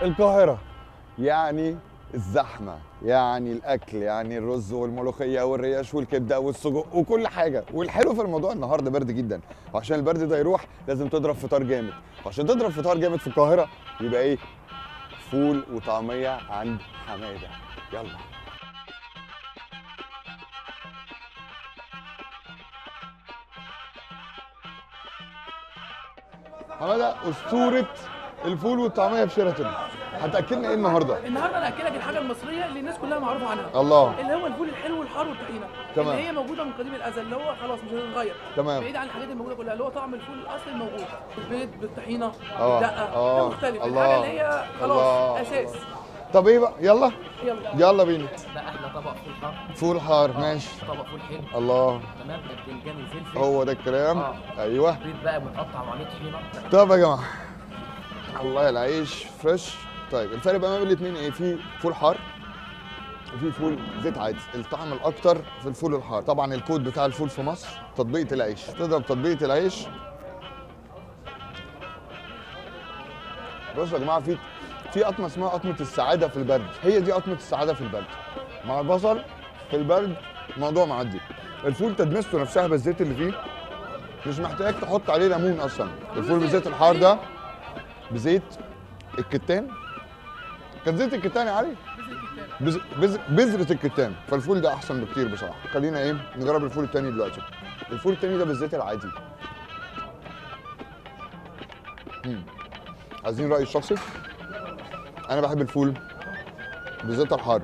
القاهرة يعني الزحمة، يعني الأكل، يعني الرز والملوخية والريش والكبدة والسجق وكل حاجة. والحلو في الموضوع النهاردة برد جدا، وعشان البرد ده يروح لازم تضرب فطار جامد. وعشان تضرب فطار جامد في القاهرة يبقى إيه؟ فول وطعمية عند حمادة. يلا. حمادة أسطورة الفول والطعمية في شيراتون، هتأكلنا إيه النهاردة؟ النهارده انا هاكلك الحاجه المصريه اللي الناس كلها معروفه عنها. الله. اللي هو الفول الحلو والحار والطحينه. تمام. اللي هي موجوده من قديم الازل، اللي هو خلاص مش هتتغير. تمام. بعيد عن الحاجات الموجوده كلها، اللي هو طعم الفول الاصلي الموجود. البيض بالطحينه آه. بالدقه ده مختلف. الله. الحاجه اللي هي خلاص الله. اساس. طب إيه بقى؟ يلا. يلا. يلا بينا. ده احلى طبق فول حار. فول حار ماشي. طبق فول حلو. الله. تمام. باذنجان وفلفل. هو ده الكلام. ايوه. بيض بقى متقطع وعليه طحينه. طب يا جماعه، والله العيش فريش. طيب الفرق بقى ما بين الاثنين ايه؟ في فول حار وفي فول زيت عادي. الطعم الاكتر في الفول الحار. طبعا الكود بتاع الفول في مصر تطبيقه العيش. تضرب تطبيقه العيش. بصوا يا جماعه، في قطمه اسمها قطمه السعاده في البرد. هي دي قطمه السعاده في البرد مع البصل. في البرد الموضوع معدي. الفول تدمسته نفسها بالزيت اللي فيه، مش محتاج تحط عليه ليمون اصلا. الفول بالزيت الحار ده بزيت الكتان. كان زيت الكتان يا علي؟ بذرة الكتان. فالفول ده احسن بكتير بصراحه. خلينا ايه نجرب الفول التاني دلوقتي. الفول التاني ده بالزيت العادي. عايزين رايي الشخصي؟ انا بحب الفول بالزيت الحار.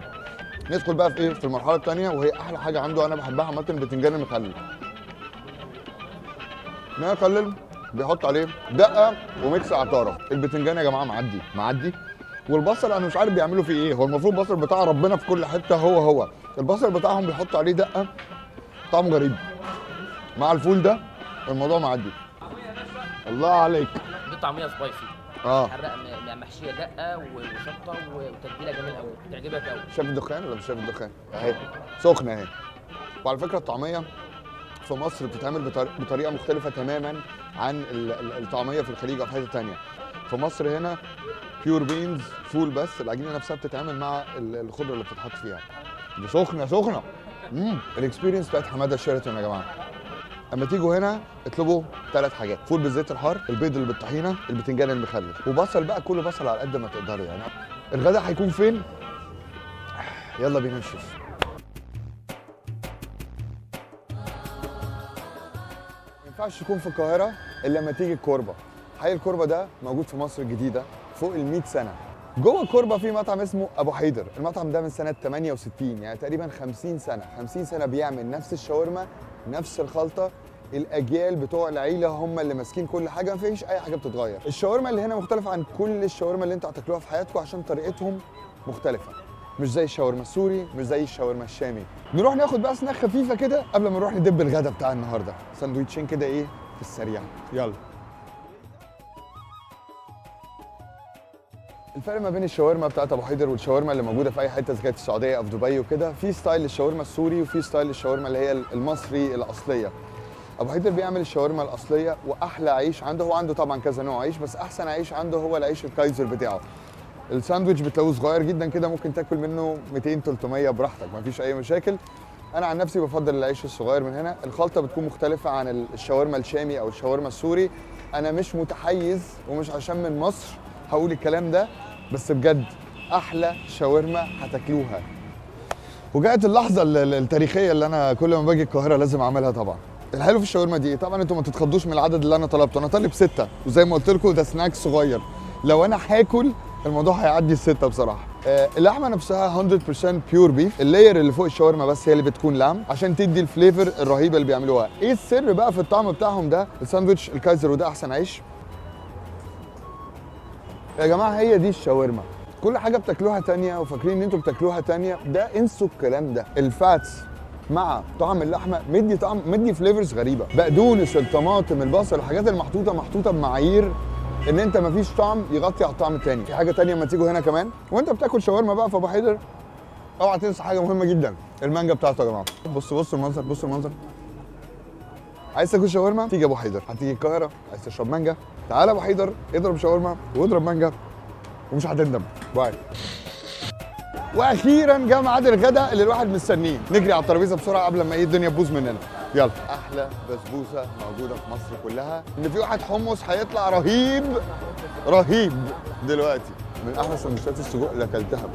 ندخل بقى في ايه؟ في المرحله الثانيه، وهي احلى حاجه عنده انا بحبها عامه، البتنجان المخلل. نخلل بيحط عليه دقه وميكس عطاره. البتنجان يا جماعه معدي. والبصل انا مش عارف بيعملوا فيه ايه. هو المفروض البصل بتاع ربنا في كل حته هو. البصل بتاعهم بيحطوا عليه دقه، طعمه غريب. مع الفول ده الموضوع معدي. الله عليك. دي طعميه سبايسي. حرقه محشيه دقه وشطه وتتبيله جميل قوي، تعجبك قوي. شايف الدخان ولا مش شايف الدخان؟ اهي سخنه اهي. وعلى فكره الطعميه في مصر بتتعمل بطريقه مختلفه تماما عن الطعميه في الخليج او في حته ثانيه. في مصر هنا بيور بينز، فول بس. العجينه نفسها بتتعمل مع الخضره اللي بتتحط فيها. دي سخنه. الاكسبيرينس بتاعت حماده شيراتون يا جماعه. اما تيجوا هنا اطلبوا 3 حاجات: فول بالزيت الحار، البيض اللي بالطحينه، البتنجان المخلل، وبصل بقى. كل بصل على قد ما تقدروا يعني. الغدا هيكون فين؟ يلا بينا نشوف. ما ينفعش تكون في القاهره الا لما تيجي الكوربه. حي الكوربه ده موجود في مصر الجديده فوق ال 100 سنه. جوه الكوربه في مطعم اسمه ابو حيدر. المطعم ده من سنه 68، يعني تقريبا 50 سنه بيعمل نفس الشاورما، نفس الخلطه. الاجيال بتوع العيله هم اللي ماسكين كل حاجه، مفيش اي حاجه بتتغير. الشاورما اللي هنا مختلفه عن كل الشاورما اللي انتوا هتاكلوها في حياتكم عشان طريقتهم مختلفه. مش زي الشاورما السوري، مش زي الشاورما الشامي. نروح ناخد بقى سناك خفيفه كده قبل ما نروح ندب الغدا بتاع النهارده. سندوتشين كده ايه في السريع. يلا. الفرق ما بين الشاورما بتاعت ابو حيدر والشاورما اللي موجوده في اي حته اذا كانت في السعوديه او في دبي وكده، في ستايل الشاورما السوري وفي ستايل الشاورما اللي هي المصري الاصليه. ابو حيدر بيعمل الشاورما الاصليه، واحلى عيش عنده. هو عنده طبعا كذا نوع عيش، بس احسن عيش عنده هو العيش الكايزر بتاعه. الساندوتش بتلاقوه صغير جدا كده، ممكن تاكل منه 200 300 براحتك، مفيش اي مشاكل. انا عن نفسي بفضل العيش الصغير من هنا. الخلطه بتكون مختلفه عن الشاورما الشامي او الشاورما السوري. انا مش متحيز ومش عشان من مصر هقول الكلام ده، بس بجد احلى شاورما هتاكلوها. وجاءت اللحظه التاريخيه اللي انا كل ما باجي القاهره لازم اعملها طبعا. الحلو في الشاورما دي طبعا انتوا ما تتخضوش من العدد اللي انا طلبته. انا طالب 6، وزي ما قلت لكم ده سناك صغير. لو انا هاكل الموضوع هيعدي ال6 بصراحه. اللحمه نفسها 100% بيور بيف. اللاير اللي فوق الشاورما بس هي اللي بتكون لام عشان تدي الفليفر الرهيبه اللي بيعملوها. ايه السر بقى في الطعم بتاعهم ده؟ الساندوتش الكايزر، وده احسن عيش يا جماعه. هي دي الشاورما. كل حاجه بتاكلوها تانية وفاكرين ان انتوا بتاكلوها تانية، ده انسوا الكلام ده. الفاتس مع طعم اللحمه مدي فليفرز غريبه. بقدونس، الطماطم، البصل، الحاجات المحطوطه بمعايير ان انت مفيش طعم يغطي على الطعم التاني. في حاجه تانية اما تيجوا هنا كمان وانت بتاكل شاورما بقى في ابو حيدر، اوعى تنسى حاجه مهمه جدا: المانجا بتاعته يا جماعه. بصوا المنظر، بصوا المنظر. عايز تاكل شاورما تيجي ابو حيدر. هتيجي القاهره عايز تشرب مانجا، تعالى ابو حيدر، اضرب شاورما واضرب مانجا ومش هتندم. باي. واخيرا جاء ميعاد الغداء اللي الواحد مستنيه، نجري على الترابيزه بسرعه قبل ما الدنيا تبوظ مننا. يلا. احلى بسبوسه موجوده في مصر كلها، ان في واحد حمص هيطلع رهيب رهيب دلوقتي، من احلى سندوتشات السجق اللي اكلتها.